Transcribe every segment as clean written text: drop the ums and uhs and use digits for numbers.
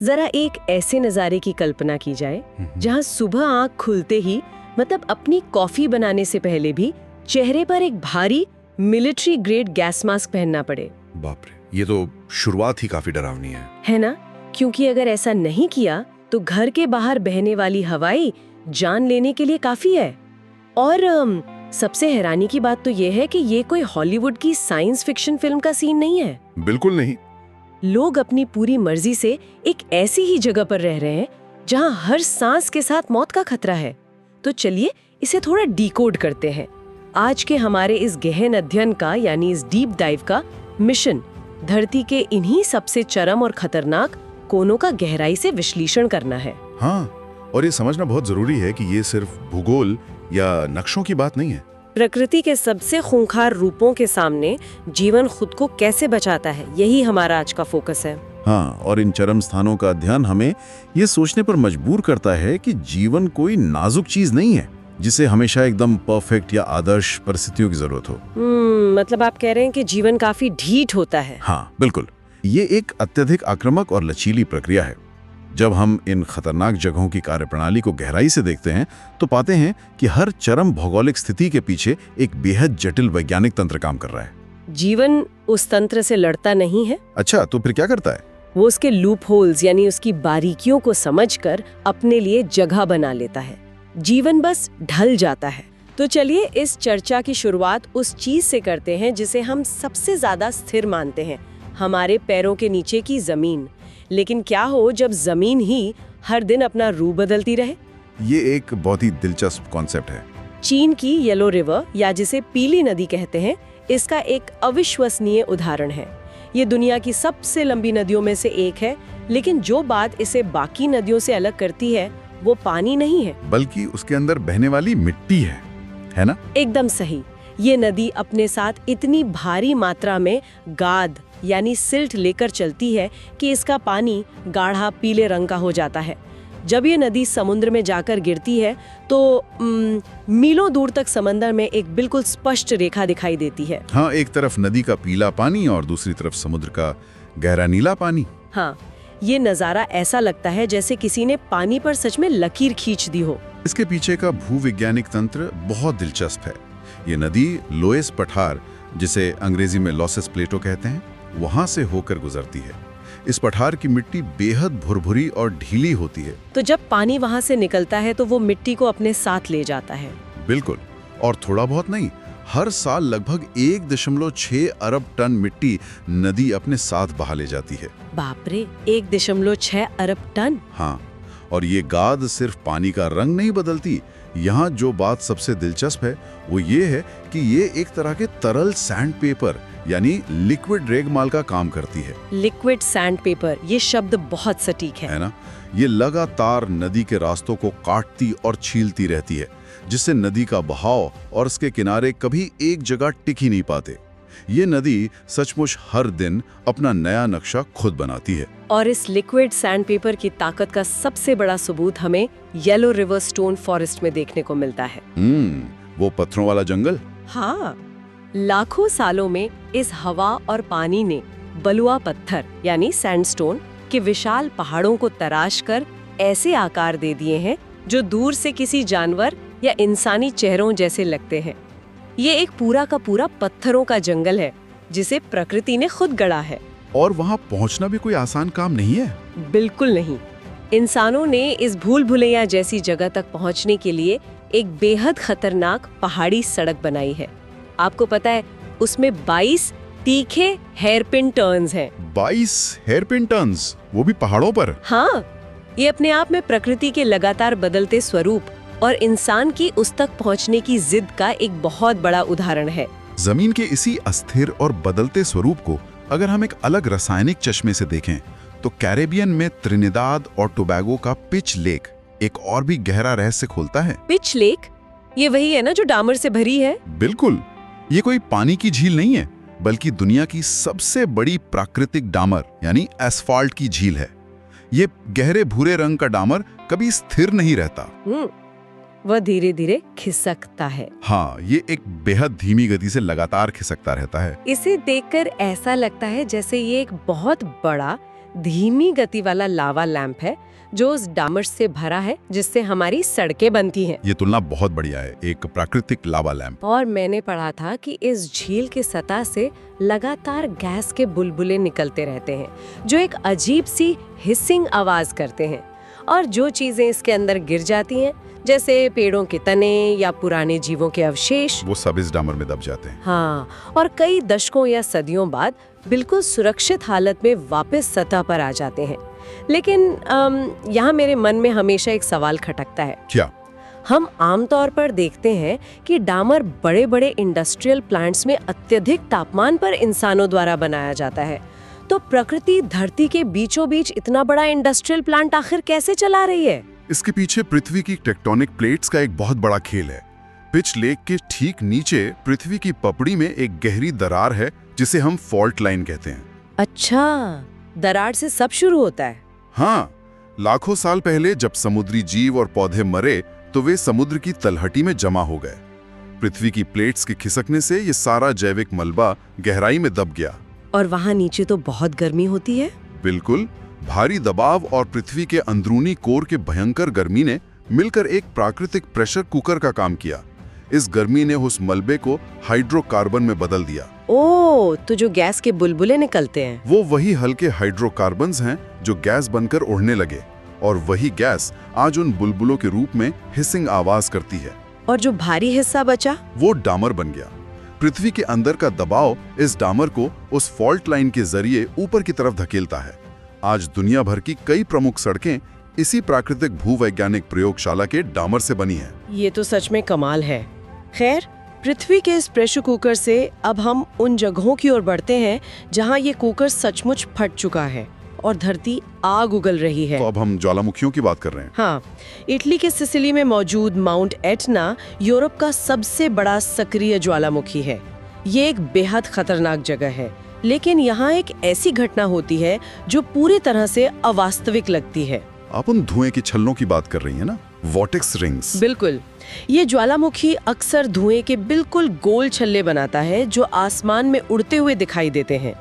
जरा एक ऐसे नज़ारे की कल्पना की जाए जहां सुबह आंख खुलते ही मतलब अपनी कॉफी बनाने से पहले भी चेहरे पर एक भारी मिलिट्री ग्रेड गैस मास्क पहनना पड़े। बाप रे, ये तो शुरुआत ही काफी डरावनी है ना? क्योंकि अगर ऐसा नहीं किया तो घर के बाहर बहने वाली हवाई जान लेने के लिए काफी है। और सबसे हैरानी की बात तो ये है कि ये कोई हॉलीवुड की साइंस फिक्शन फिल्म का सीन नहीं है। बिल्कुल नहीं। लोग अपनी पूरी मर्जी से एक ऐसी ही जगह पर रह रहे हैं जहां हर सांस के साथ मौत का खतरा है। तो चलिए इसे थोड़ा डिकोड करते हैं। आज के हमारे इस गहन अध्ययन का यानी इस डीप डाइव का मिशन धरती के इन्हीं सबसे चरम और खतरनाक कोनों का गहराई से विश्लेषण करना है। हाँ, और ये समझना बहुत जरूरी है कि ये सिर्फ भूगोल या नक्शों की बात नहीं है। प्रकृति के सबसे खूंखार रूपों के सामने जीवन खुद को कैसे बचाता है, यही हमारा आज का फोकस है। हाँ, और इन चरम स्थानों का अध्ययन हमें ये सोचने पर मजबूर करता है कि जीवन कोई नाजुक चीज नहीं है जिसे हमेशा एकदम परफेक्ट या आदर्श परिस्थितियों की जरूरत हो। मतलब आप कह रहे हैं कि जीवन काफी ढीठ होता है। हाँ बिल्कुल, ये एक अत्यधिक आक्रामक और लचीली प्रक्रिया है। जब हम इन खतरनाक जगहों की कार्यप्रणाली को गहराई से देखते हैं तो पाते हैं कि हर चरम भौगोलिक स्थिति के पीछे एक बेहद जटिल वैज्ञानिक तंत्र काम कर रहा है। जीवन उस तंत्र से लड़ता नहीं है। अच्छा, तो फिर क्या करता है? वो उसके लूप होल्स यानी उसकी बारीकियों को समझकर अपने लिए जगह बना लेता है। जीवन बस ढल जाता है। तो चलिए इस चर्चा की शुरुआत उस चीज से करते हैं जिसे हम सबसे ज्यादा स्थिर मानते हैं, हमारे पैरों के नीचे की जमीन। लेकिन क्या हो जब जमीन ही हर दिन अपना रूप बदलती रहे? ये एक बहुत ही दिलचस्प कॉन्सेप्ट है। चीन की येलो रिवर या जिसे पीली नदी कहते हैं, इसका एक अविश्वसनीय उदाहरण है। ये दुनिया की सबसे लंबी नदियों में से एक है, लेकिन जो बात इसे बाकी नदियों से अलग करती है वो पानी नहीं है, बल्कि उसके अंदर बहने वाली मिट्टी है ना? एकदम सही। ये नदी अपने साथ इतनी भारी मात्रा में गाद यानी सिल्ट लेकर चलती है कि इसका पानी गाढ़ा पीले रंग का हो जाता है। जब ये नदी समुद्र में जाकर गिरती है तो मीलों दूर तक समंदर में एक बिल्कुल स्पष्ट रेखा दिखाई देती है। हाँ, एक तरफ नदी का पीला पानी और दूसरी तरफ समुद्र का गहरा नीला पानी। हाँ, ये नज़ारा ऐसा लगता है जैसे किसी ने पानी पर सच में लकीर खींच दी हो। इसके पीछे का भूवैज्ञानिक तंत्र बहुत दिलचस्प है। ये नदी लोएस पठार, जिसे अंग्रेजी में लॉसेस प्लेटो कहते हैं, वहां से होकर गुजरती है। इस पठार की मिट्टी बेहद भुरभुरी और ढीली होती है। तो जब पानी वहां से निकलता है तो वो मिट्टी को अपने साथ ले जाता है। बिल्कुल, और थोड़ा बहुत नहीं, हर साल लगभग 1.6 अरब टन मिट्टी नदी अपने साथ बहा ले जाती है। बाप रे, 1.6 अरब टन। हाँ, और ये गाद सिर्फ पानी का रंग नहीं बदलती। यहाँ जो बात सबसे दिलचस्प है वो ये है कि ये एक तरह के तरल सैंड पेपर यानी लिक्विड रेगमाल का काम करती है। लिक्विड सैंड पेपर, ये शब्द बहुत सटीक है ना? ये लगातार नदी के रास्तों को काटती और छीलती रहती है, जिससे नदी का बहाव और उसके किनारे कभी एक जगह टिक ही नहीं पाते। ये नदी सचमुच हर दिन अपना नया नक्शा खुद बनाती है। और इस लिक्विड सैंड पेपर की ताकत का सबसे बड़ा सबूत हमें येलो रिवर स्टोन फॉरेस्ट में देखने को मिलता है। वो पत्थरों वाला जंगल। हाँ, लाखों सालों में इस हवा और पानी ने बलुआ पत्थर यानी सैंडस्टोन के विशाल पहाड़ों को तराश कर ऐसे आकार दे दिए हैं जो दूर से किसी जानवर या इंसानी चेहरों जैसे लगते हैं। ये एक पूरा का पूरा पत्थरों का जंगल है जिसे प्रकृति ने खुद गढ़ा है। और वहाँ पहुँचना भी कोई आसान काम नहीं है। बिल्कुल नहीं। इंसानों ने इस भूल भुलैया जैसी जगह तक पहुँचने के लिए एक बेहद खतरनाक पहाड़ी सड़क बनाई है। आपको पता है उसमें 22 तीखे हेयरपिन टर्न्स हैं। 22 हेयरपिन टर्न्स, वो भी पहाड़ों पर? हाँ, ये अपने आप में प्रकृति के लगातार बदलते स्वरूप और इंसान की उस तक पहुंचने की जिद का एक बहुत बड़ा उदाहरण है। जमीन के इसी अस्थिर और बदलते स्वरूप को अगर हम एक अलग रासायनिक चश्मे से देखें तो कैरेबियन में त्रिनिदाद और टोबैगो का पिच लेक एक और भी गहरा रहस्य खोलता है। पिच लेक, ये वही है ना जो डामर से भरी है? बिल्कुल, ये कोई पानी की झील नहीं है, बल्कि दुनिया की सबसे बड़ी प्राकृतिक डामर यानी एस्फाल्ट की झील है। ये गहरे भूरे रंग का डामर कभी स्थिर नहीं रहता। वह धीरे धीरे खिसकता है। हाँ, ये एक बेहद धीमी गति से लगातार खिसकता रहता है। इसे देखकर ऐसा लगता है जैसे ये एक बहुत बड़ा धीमी गति वाला लावा लैंप है जो उस डामर से भरा है जिससे हमारी सड़कें बनती हैं। ये तुलना बहुत बढ़िया है, एक प्राकृतिक लावा लैंप। और मैंने पढ़ा था कि इस झील के सतह से लगातार गैस के बुलबुले निकलते रहते हैं जो एक अजीब सी हिसिंग आवाज करते हैं, और जो चीजें इसके अंदर गिर जाती हैं जैसे पेड़ों के तने या पुराने जीवों के अवशेष, वो सब इस डामर में दब जाते हैं। हाँ, और कई दशकों या सदियों बाद बिल्कुल सुरक्षित हालत में वापस सतह पर आ जाते हैं। लेकिन यहाँ मेरे मन में हमेशा एक सवाल खटकता है। क्या? हम आमतौर पर देखते हैं कि डामर बड़े बड़े इंडस्ट्रियल प्लांट्स में अत्यधिक तापमान पर इंसानों द्वारा बनाया जाता है, तो प्रकृति धरती के बीचों बीच इतना बड़ा इंडस्ट्रियल प्लांट आखिर कैसे चला रही है? इसके पीछे पृथ्वी की टेक्टोनिक प्लेट्स का एक बहुत बड़ा खेल है। पिच लेक के ठीक नीचे पृथ्वी की पपड़ी में एक गहरी दरार है जिसे हम फॉल्ट लाइन कहते हैं। अच्छा, दरार से सब शुरू होता है? हाँ, लाखों साल पहले जब समुद्री जीव और पौधे मरे तो वे समुद्र की तलहटी में जमा हो गए। पृथ्वी की प्लेट्स के खिसकने से ये सारा जैविक मलबा गहराई में दब गया। और वहाँ नीचे तो बहुत गर्मी होती है। बिल्कुल, भारी दबाव और पृथ्वी के अंदरूनी कोर के भयंकर गर्मी ने मिलकर एक प्राकृतिक प्रेशर कुकर का काम किया। इस गर्मी ने उस मलबे को हाइड्रोकार्बन में बदल दिया। ओह, तो जो गैस के बुलबुले निकलते हैं वो वही हल्के हाइड्रोकार्बन्स हैं जो गैस बनकर उड़ने लगे, और वही गैस आज उन बुलबुलों के रूप में हिसिंग आवाज करती है। और जो भारी हिस्सा बचा वो डामर बन गया। पृथ्वी के अंदर का दबाव इस डामर को उस फॉल्ट लाइन के जरिए ऊपर की तरफ धकेलता है। आज दुनिया भर की कई प्रमुख सड़कें इसी प्राकृतिक भूवैज्ञानिक प्रयोगशाला के डामर से बनी हैं। ये तो सच में कमाल है। खैर, पृथ्वी के इस प्रेशर कुकर से अब हम उन जगहों की ओर बढ़ते हैं जहां ये कुकर सचमुच फट चुका है और धरती आग उगल रही है। तो अब हम ज्वालामुखियों की बात कर रहे हैं। हाँ, इटली के सिसिली में मौजूद माउंट एटना यूरोप का सबसे बड़ा सक्रिय ज्वालामुखी है। ये एक बेहद खतरनाक जगह है, लेकिन यहाँ एक ऐसी घटना होती है जो पूरी तरह से अवास्तविक लगती है। आप उन धुएं की छल्लों की बात कर रही हैं ना, वॉर्टेक्स रिंग्स। बिल्कुल, ये ज्वालामुखी अक्सर धुएं के बिल्कुल गोल छल्ले बनाता है जो आसमान में उड़ते हुए दिखाई देते हैं।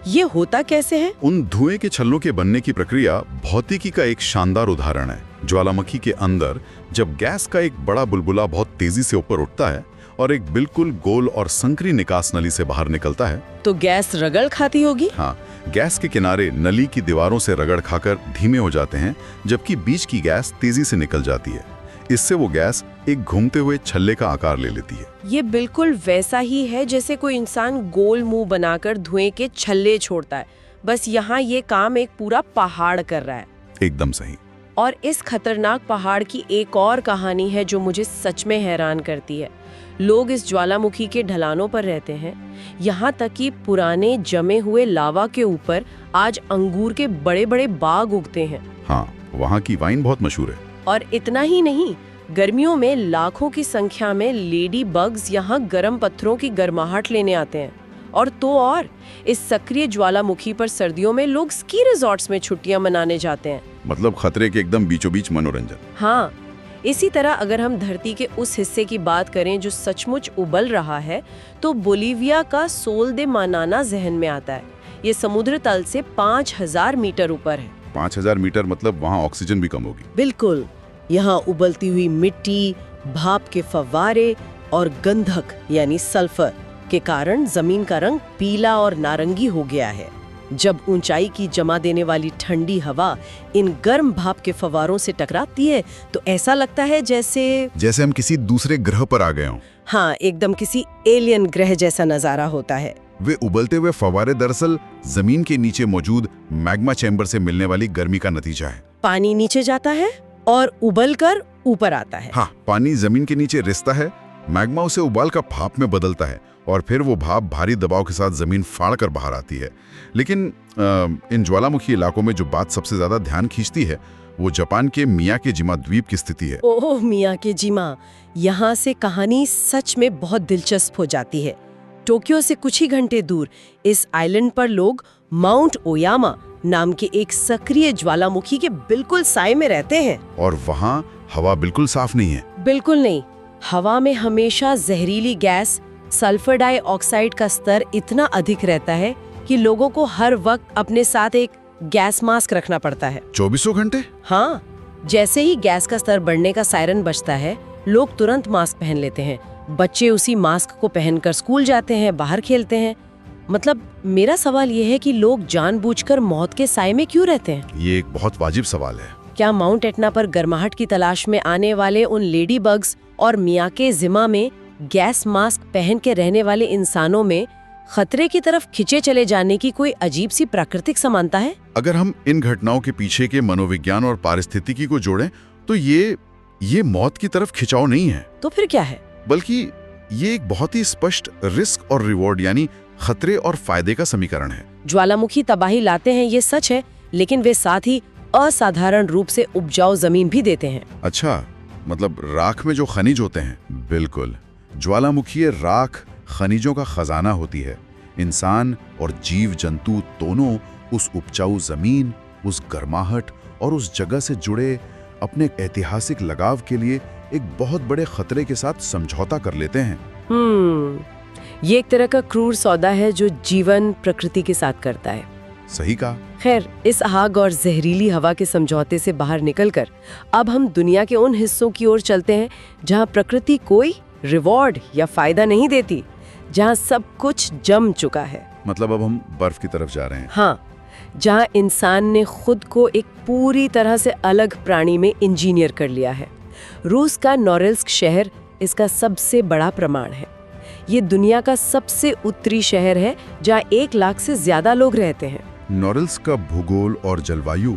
ये होता कैसे है? उन धुएं के छल्लों के बनने की प्रक्रिया भौतिकी का एक शानदार उदाहरण है। ज्वालामुखी के अंदर जब गैस का एक बड़ा बुलबुला बहुत तेजी से ऊपर उठता है और एक बिल्कुल गोल और संकरी निकास नली से बाहर निकलता है, तो गैस रगड़ खाती होगी। हाँ, गैस के किनारे नली की दीवारों से रगड़ खाकर धीमे हो जाते हैं, जबकि बीच की गैस तेजी से निकल जाती है। इससे वो गैस एक घूमते हुए छल्ले का आकार ले लेती है। ये बिल्कुल वैसा ही है जैसे कोई इंसान गोल मुंह बनाकर धुएं के छल्ले छोड़ता है, बस यहाँ ये काम एक पूरा पहाड़ कर रहा है। एकदम सही। और इस खतरनाक पहाड़ की एक और कहानी है जो मुझे सच में हैरान करती है। लोग इस ज्वालामुखी के ढलानों पर रहते हैं, यहाँ तक कि पुराने जमे हुए लावा के ऊपर आज अंगूर के बड़े बड़े बाग उगते हैं। हाँ, वहाँ की वाइन बहुत मशहूर है। और इतना ही नहीं, गर्मियों में लाखों की संख्या में लेडी बग्स यहाँ गर्म पत्थरों की गर्माहट लेने आते हैं। और इस सक्रिय ज्वालामुखी पर सर्दियों में लोग स्की रिजॉर्ट्स में छुट्टियां मनाने जाते हैं। मतलब खतरे के एकदम बीचों बीच मनोरंजन। हाँ, इसी तरह अगर हम धरती के उस हिस्से की बात करें जो सचमुच उबल रहा है, तो बोलीविया का सोल दे मानाना जहन में आता है। ये समुद्र तल से 5000 मीटर ऊपर है। 5000 मीटर मतलब वहाँ ऑक्सीजन भी कम होगी। बिल्कुल, यहाँ उबलती हुई मिट्टी, भाप के फव्वारे और गंधक यानी सल्फर के कारण जमीन का रंग पीला और नारंगी हो गया है। जब ऊंचाई की जमा देने वाली ठंडी हवा इन गर्म भाप के फव्वारों से टकराती है तो ऐसा लगता है जैसे हम किसी दूसरे ग्रह पर आ गए हों। हाँ, एकदम किसी एलियन ग्रह जैसा नजारा होता है। वे उबलते हुए फव्वारे दरअसल जमीन के नीचे मौजूद मैग्मा चैम्बर से मिलने वाली गर्मी का नतीजा है। पानी नीचे जाता है और उबलकर ऊपर आता है। हाँ, पानी जमीन के नीचे रिसता है, मैग्मा उसे उबाल कर भाप में बदलता है और फिर वो भाप भारी दबाव के साथ जमीन फाड़कर बाहर आती है। लेकिन इन ज्वालामुखी इलाकों में जो बात सबसे ज्यादा ध्यान खींचती है वो जापान के मियाकेजिमा द्वीप की स्थिति है। ओह, मियाकेजिमा, यहाँ से कहानी सच में बहुत दिलचस्प हो जाती है। टोक्यो से कुछ ही घंटे दूर इस आइलैंड पर लोग माउंट ओयामा नाम के एक सक्रिय ज्वालामुखी के बिल्कुल साए में रहते हैं। और वहाँ हवा बिल्कुल साफ नहीं है। बिल्कुल नहीं, हवा में हमेशा जहरीली गैस सल्फर डाइऑक्साइड का स्तर इतना अधिक रहता है कि लोगों को हर वक्त अपने साथ एक गैस मास्क रखना पड़ता है। 24 घंटे? हाँ, जैसे ही गैस का स्तर बढ़ने का सायरन बजता है, लोग तुरंत मास्क पहन लेते हैं। बच्चे उसी मास्क को पहनकर स्कूल जाते हैं, बाहर खेलते हैं। मतलब मेरा सवाल ये है कि लोग जानबूझकर मौत के साए में क्यों रहते हैं? ये एक बहुत वाजिब सवाल है। क्या माउंट एटना पर गर्माहट की तलाश में आने वाले उन लेडी बग्स और मियाके जिमा में गैस मास्क पहन के रहने वाले इंसानों में खतरे की तरफ खिंचे चले जाने की कोई अजीब सी प्राकृतिक समानता है? अगर हम इन घटनाओं के पीछे के मनोविज्ञान और पारिस्थितिकी को जोड़ें तो ये मौत की तरफ खिंचाव नहीं है। तो फिर क्या है? बल्कि ये एक बहुत ही स्पष्ट रिस्क और रिवॉर्ड यानी खतरे और फायदे का समीकरण है। ज्वालामुखी तबाही लाते हैं, ये सच है, लेकिन वे साथ ही असाधारण रूप से उपजाऊ जमीन भी देते हैं। अच्छा, मतलब राख में जो खनिज होते हैं? बिल्कुल, ज्वालामुखी राख खनिजों का खजाना होती है। इंसान और जीव जंतु दोनों उस उपजाऊ जमीन, उस गर्माहट और उस जगह से जुड़े अपने ऐतिहासिक लगाव के लिए एक बहुत बड़े खतरे के साथ समझौता कर लेते हैं। ये एक तरह का क्रूर सौदा है जो जीवन प्रकृति के साथ करता है। सही कहा। खैर, इस आग और जहरीली हवा के समझौते से बाहर निकलकर अब हम दुनिया के उन हिस्सों की ओर चलते हैं जहां प्रकृति कोई रिवॉर्ड या फायदा नहीं देती, जहां सब कुछ जम चुका है। मतलब अब हम बर्फ की तरफ जा रहे हैं। हाँ, जहां इंसान ने खुद को एक पूरी तरह से अलग प्राणी में इंजीनियर कर लिया है। रूस का नोरिल्स्क शहर इसका सबसे बड़ा प्रमाण है। ये दुनिया का सबसे उत्तरी शहर है जहां 1 लाख से ज्यादा लोग रहते हैं। नोरिल्स्क का भूगोल और जलवायु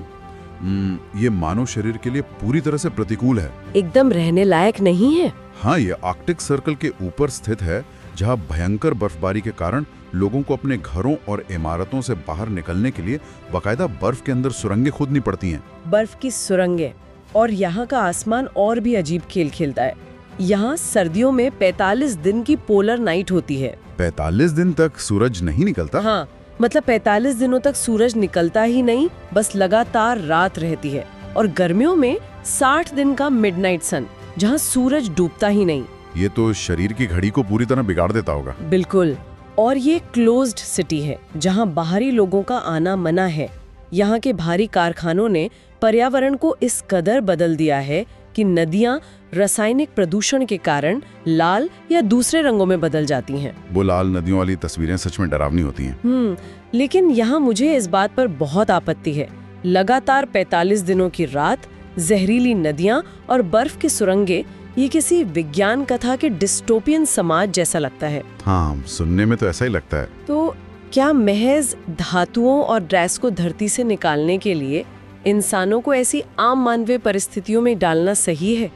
ये मानव शरीर के लिए पूरी तरह से प्रतिकूल है। एकदम रहने लायक नहीं है। हाँ, ये आर्कटिक सर्कल के ऊपर स्थित है, जहाँ भयंकर बर्फबारी के कारण लोगों को अपने घरों और इमारतों से बाहर निकलने के लिए बाकायदा बर्फ के अंदर सुरंगें खोदनी पड़ती हैं। बर्फ की सुरंगें, और यहाँ का आसमान और भी अजीब खेल खेलता है। यहाँ सर्दियों में 45 दिन की पोलर नाइट होती है। 45 दिन तक सूरज नहीं निकलता? हाँ, मतलब 45 दिनों तक सूरज निकलता ही नहीं, बस लगातार रात रहती है। और गर्मियों में 60 दिन का मिडनाइट सन, जहाँ सूरज डूबता ही नहीं। ये तो शरीर की घड़ी को पूरी तरह बिगाड़ देता होगा। बिल्कुल। और ये क्लोज्ड सिटी है जहाँ बाहरी लोगों का आना मना है। यहाँ के भारी कारखानों ने पर्यावरण को इस कदर बदल दिया है कि नदियाँ रासायनिक प्रदूषण के कारण लाल या दूसरे रंगों में बदल जाती हैं। वो लाल नदियों वाली तस्वीरें सच में डरावनी होती हैं। लेकिन यहाँ मुझे इस बात पर बहुत आपत्ति है। लगातार 45 दिनों की रात, जहरीली नदियाँ और बर्फ की सुरंगें, ये किसी विज्ञान कथा के डिस्टोपियन समाज जैसा लगता है। हाँ, सुनने में तो ऐसा ही लगता है। तो क्या महज धातुओं और गैस को धरती से निकालने के लिए इंसानों को ऐसी आम मानवीय परिस्थितियों में डालना सही है?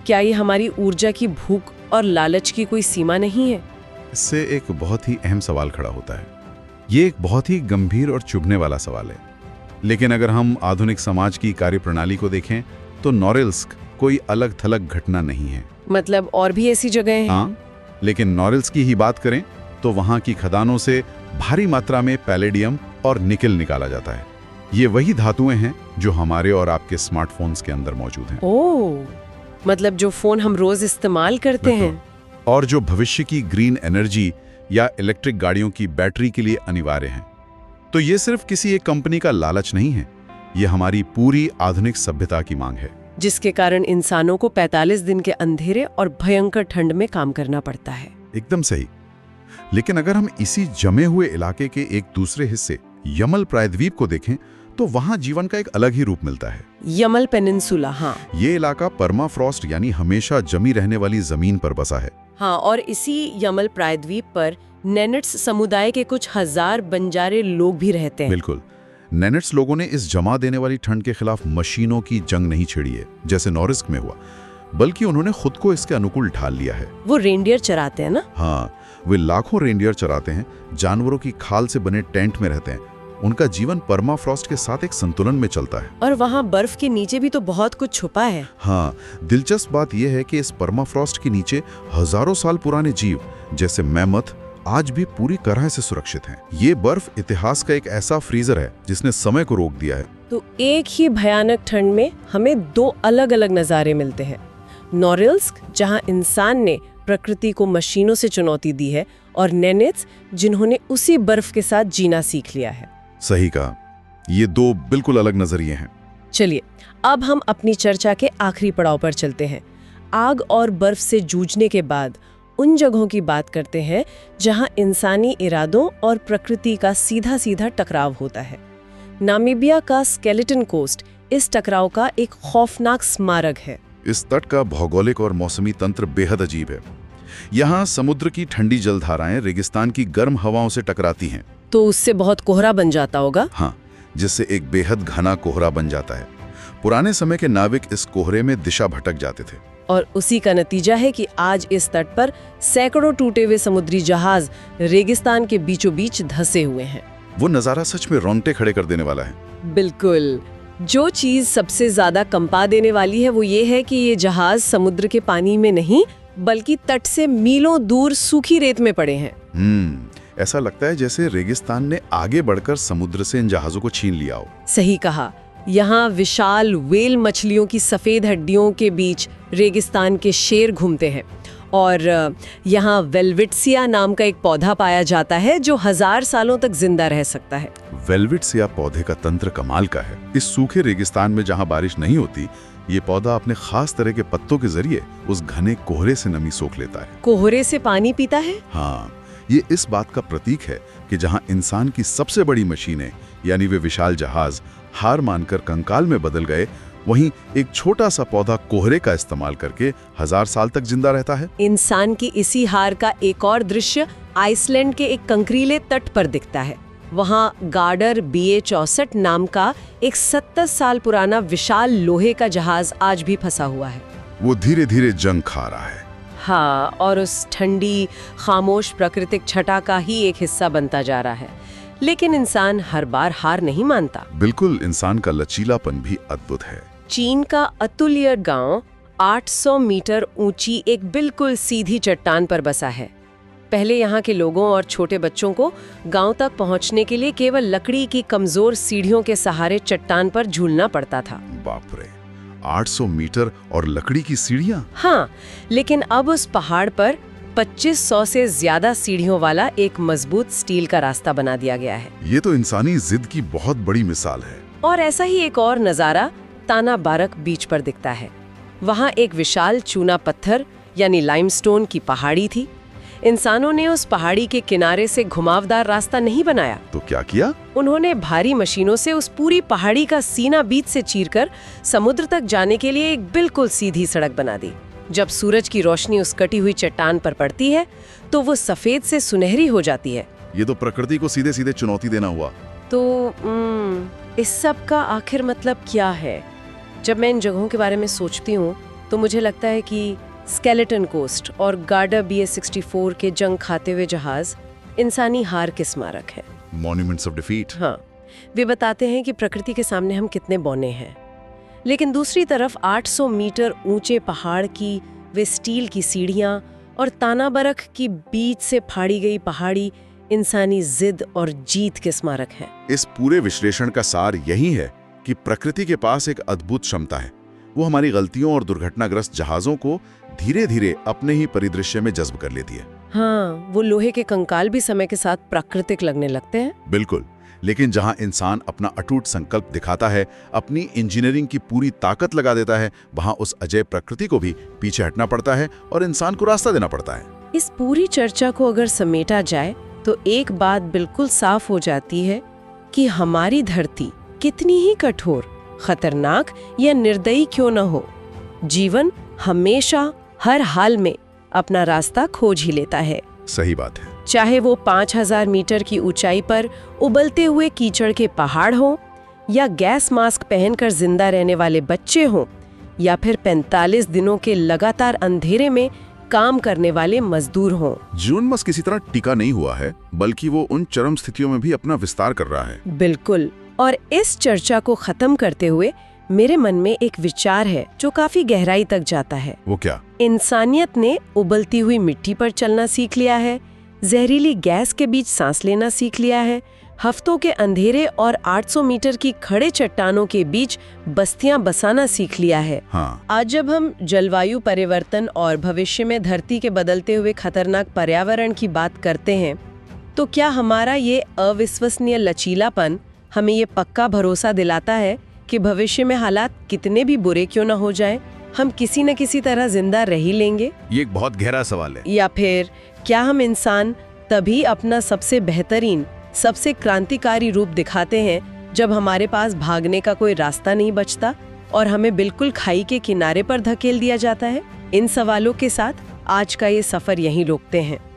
क्या ये हमारी ऊर्जा की भूख और लालच की कोई सीमा नहीं है? इससे एक बहुत ही अहम सवाल खड़ा होता है। ये एक बहुत ही गंभीर और चुभने वाला सवाल है। लेकिन अगर हम आधुनिक समाज की कार्यप्रणाली को देखें तो नोरिल्स्क कोई अलग थलग घटना नहीं है। मतलब और भी ऐसी जगह हैं? हाँ, लेकिन नोरिल्स्क की ही बात करें तो वहाँ की खदानों से भारी मात्रा में पैलेडियम और निकेल निकाला जाता है। ये वही धातुएं हैं जो हमारे और आपके स्मार्टफोन्स के अंदर मौजूद हैं। ओह, मतलब जो फोन हम रोज इस्तेमाल करते हैं और जो भविष्य की ग्रीन एनर्जी या इलेक्ट्रिक गाड़ियों की बैटरी के लिए अनिवार्य हैं। तो ये सिर्फ किसी एक कंपनी का लालच नहीं है, ये हमारी पूरी आधुनिक सभ्यता की मांग है, जिसके कारण इंसानों को 45 दिन के अंधेरे और भयंकर ठंड में काम करना पड़ता है। एकदम सही। लेकिन अगर हम इसी जमे हुए इलाके के एक दूसरे हिस्से यमल प्रायद्वीप को देखें तो वहां जीवन का एक अलग ही रूप मिलता है। यमल पेनिनसुला, हाँ। ये इलाका परमाफ्रॉस्ट यानी हमेशा जमी रहने वाली जमीन पर बसा है। हाँ, और इसी यमल प्रायद्वीप पर नेनेट्स समुदाय के कुछ हजार बंजारे लोग भी रहते हैं। बिल्कुल। नेनेट्स लोगों ने इस जमा देने वाली ठंड के खिलाफ मशीनों की जंग नहीं छेड़ी है जैसे नोरिल्स्क में हुआ, बल्कि उन्होंने खुद को इसके अनुकूल ढाल लिया है। वो रेंडियर चराते हैं ना? हाँ, वे लाखों रेंडियर चराते हैं, जानवरों की खाल से बने टेंट में रहते हैं। उनका जीवन परमाफ्रॉस्ट के साथ एक संतुलन में चलता है। और वहाँ बर्फ के नीचे भी तो बहुत कुछ छुपा है। हाँ, दिलचस्प बात यह है कि इस परमाफ्रॉस्ट के नीचे हजारों साल पुराने जीव जैसे मैमथ आज भी पूरी तरह से सुरक्षित हैं। ये बर्फ इतिहास का एक ऐसा फ्रीजर है जिसने समय को रोक दिया है। तो एक ही भयानक ठंड में हमें 2 अलग अलग नज़ारे मिलते हैं। नोरिल्स्क, जहाँ इंसान ने प्रकृति को मशीनों से चुनौती दी है, और नेनेट्स, जिन्होंने उसी बर्फ के साथ जीना सीख लिया है। सही कहा। ये दो बिल्कुल अलग नजरिए हैं। चलिए अब हम अपनी चर्चा के आखिरी पड़ाव पर चलते हैं। आग और बर्फ से जूझने के बाद उन जगहों की बात करते हैं जहां इंसानी इरादों और प्रकृति का सीधा सीधा टकराव होता है। नामीबिया का स्केलेटन कोस्ट इस टकराव का एक खौफनाक स्मारक है। इस तट का भौगोलिक और मौसमी तंत्र बेहद अजीब है। यहाँ समुद्र की ठंडी जलधाराएं रेगिस्तान की गर्म हवाओं से टकराती हैं। तो उससे बहुत कोहरा बन जाता होगा। हाँ, जिससे एक बेहद घना कोहरा बन जाता है। पुराने समय के नाविक इस कोहरे में दिशा भटक जाते थे। और उसी का नतीजा है कि आज इस तट पर सैकड़ों टूटे हुए समुद्री जहाज रेगिस्तान के बीचों बीच धंसे हुए हैं। वो नज़ारा सच में रोंगटे खड़े कर देने वाला है। बिल्कुल। जो चीज सबसे ज्यादा कंपा देने वाली है वो ये है कि ये जहाज समुद्र के पानी में नहीं बल्कि तट से मीलों दूर सूखी रेत में पड़े हैं। ऐसा लगता है जैसे रेगिस्तान ने आगे बढ़कर समुद्र से इन जहाजों को छीन लिया हो। सही कहा। यहाँ विशाल व्हेल मछलियों की सफेद हड्डियों के बीच रेगिस्तान के शेर घूमते हैं और यहाँ वेल्वेट्सिया नाम का एक पौधा पाया जाता है जो 1000 सालों तक जिंदा रह सकता है। वेल्वेट्सिया पौधे का तंत्र कमाल का है। इस सूखे रेगिस्तान में जहाँ बारिश नहीं होती, ये पौधा अपने खास तरह के पत्तों के जरिए उस घने कोहरे से नमी सोख लेता है। कोहरे से पानी पीता है? हाँ, ये इस बात का प्रतीक है कि जहाँ इंसान की सबसे बड़ी मशीनें यानी वे विशाल जहाज हार मानकर कंकाल में बदल गए, वहीं एक छोटा सा पौधा कोहरे का इस्तेमाल करके 1000 साल तक जिंदा रहता है। इंसान की इसी हार का एक और दृश्य आइसलैंड के एक कंकरीले तट पर दिखता है। वहाँ गार्डर BA-64 नाम का एक 70 साल पुराना विशाल लोहे का जहाज आज भी फंसा हुआ है। वो धीरे धीरे जंग खा रहा है। हाँ, और उस ठंडी खामोश प्राकृतिक छटा का ही एक हिस्सा बनता जा रहा है। लेकिन इंसान हर बार हार नहीं मानता। बिल्कुल, इंसान का लचीलापन भी अद्भुत है। चीन का अतुल्य गांव 800 मीटर ऊंची एक बिल्कुल सीधी चट्टान पर बसा है। पहले यहाँ के लोगों और छोटे बच्चों को गांव तक पहुँचने के लिए केवल लकड़ी की कमजोर सीढ़ियों के सहारे चट्टान पर झूलना पड़ता था। बाप रे, 800 मीटर और लकड़ी की सीढ़ियाँ? हाँ, लेकिन अब उस पहाड़ पर 2500 से ज्यादा सीढ़ियों वाला एक मजबूत स्टील का रास्ता बना दिया गया है। ये तो इंसानी जिद की बहुत बड़ी मिसाल है। और ऐसा ही एक और नजारा ताना बारक बीच पर दिखता है। वहाँ एक विशाल चूना पत्थर यानी लाइमस्टोन की पहाड़ी थी। इंसानों ने उस पहाड़ी के किनारे से घुमावदार रास्ता नहीं बनाया। तो क्या किया? उन्होंने भारी मशीनों से उस पूरी पहाड़ी का सीना बीच से चीरकर समुद्र तक जाने के लिए एक बिल्कुल सीधी सड़क बना दी। जब सूरज की रोशनी उस कटी हुई चट्टान पर पड़ती है तो वो सफेद से सुनहरी हो जाती है। ये तो प्रकृति को सीधे सीधे चुनौती देना हुआ। तो इस सब का आखिर मतलब क्या है? जब मैं इन जगहों के बारे में सोचती हूँ तो मुझे लगता है कि स्केलेटन कोस्ट और गार्डर BA-64 के जंग खाते हुए जहाज इंसानी हार के स्मारक है। Monuments of defeat. हाँ, वे बताते हैं कि प्रकृति के सामने हम कितने बौने हैं। लेकिन दूसरी तरफ 800 मीटर ऊंचे पहाड़ की वे स्टील की सीढ़ियां और तानाबरख की बीच से फाड़ी गई पहाड़ी इंसानी जिद और जीत के स्मारक हैं। इस पूरे विश्लेषण का सार यही है कि प्रकृति के पास एक अद्भुत क्षमता है। वो हमारी गलतियों और दुर्घटनाग्रस्त जहाजों को धीरे धीरे अपने ही परिदृश्य में जज्ब कर लेती है। हाँ, वो लोहे के कंकाल भी समय के साथ प्राकृतिक लगने लगते हैं। बिल्कुल, लेकिन जहां इंसान अपना अटूट संकल्प दिखाता है, अपनी इंजीनियरिंग की पूरी ताकत लगा देता है, वहां उस अजय प्रकृति को भी पीछे हटना पड़ता है और इंसान को रास्ता देना पड़ता है। इस पूरी चर्चा को अगर समेटा जाए तो एक बात बिल्कुल साफ हो जाती है कि हमारी धरती कितनी ही कठोर, खतरनाक या निर्दयी क्यों न हो, जीवन हमेशा हर हाल में अपना रास्ता खोज ही लेता है। सही बात है। चाहे वो 5000 मीटर की ऊंचाई पर उबलते हुए कीचड़ के पहाड़ हों, या गैस मास्क पहनकर जिंदा रहने वाले बच्चे हों, या फिर 45 दिनों के लगातार अंधेरे में काम करने वाले मजदूर हों। जून मास किसी तरह टिका नहीं हुआ है, बल्कि वो उन चरम स्थितियों में भी अपना विस्तार कर रहा है। बिल्कुल। और इस चर्चा को खत्म करते हुए मेरे मन में एक विचार है जो काफी गहराई तक जाता है। वो क्या? इंसानियत ने उबलती हुई मिट्टी पर चलना सीख लिया है, जहरीली गैस के बीच सांस लेना सीख लिया है, हफ्तों के अंधेरे और 800 मीटर की खड़े चट्टानों के बीच बस्तियां बसाना सीख लिया है। हाँ। आज जब हम जलवायु परिवर्तन और भविष्य में धरती के बदलते हुए खतरनाक पर्यावरण की बात करते हैं, तो क्या हमारा ये अविश्वसनीय लचीलापन हमें ये पक्का भरोसा दिलाता है कि भविष्य में हालात कितने भी बुरे क्यों ना हो जाएं, हम किसी न किसी तरह जिंदा रह ही लेंगे। ये एक बहुत गहरा सवाल है। या फिर क्या हम इंसान तभी अपना सबसे बेहतरीन, सबसे क्रांतिकारी रूप दिखाते हैं जब हमारे पास भागने का कोई रास्ता नहीं बचता और हमें बिल्कुल खाई के किनारे पर धकेल दिया जाता है? इन सवालों के साथ आज का ये सफर यहीं रोकते हैं।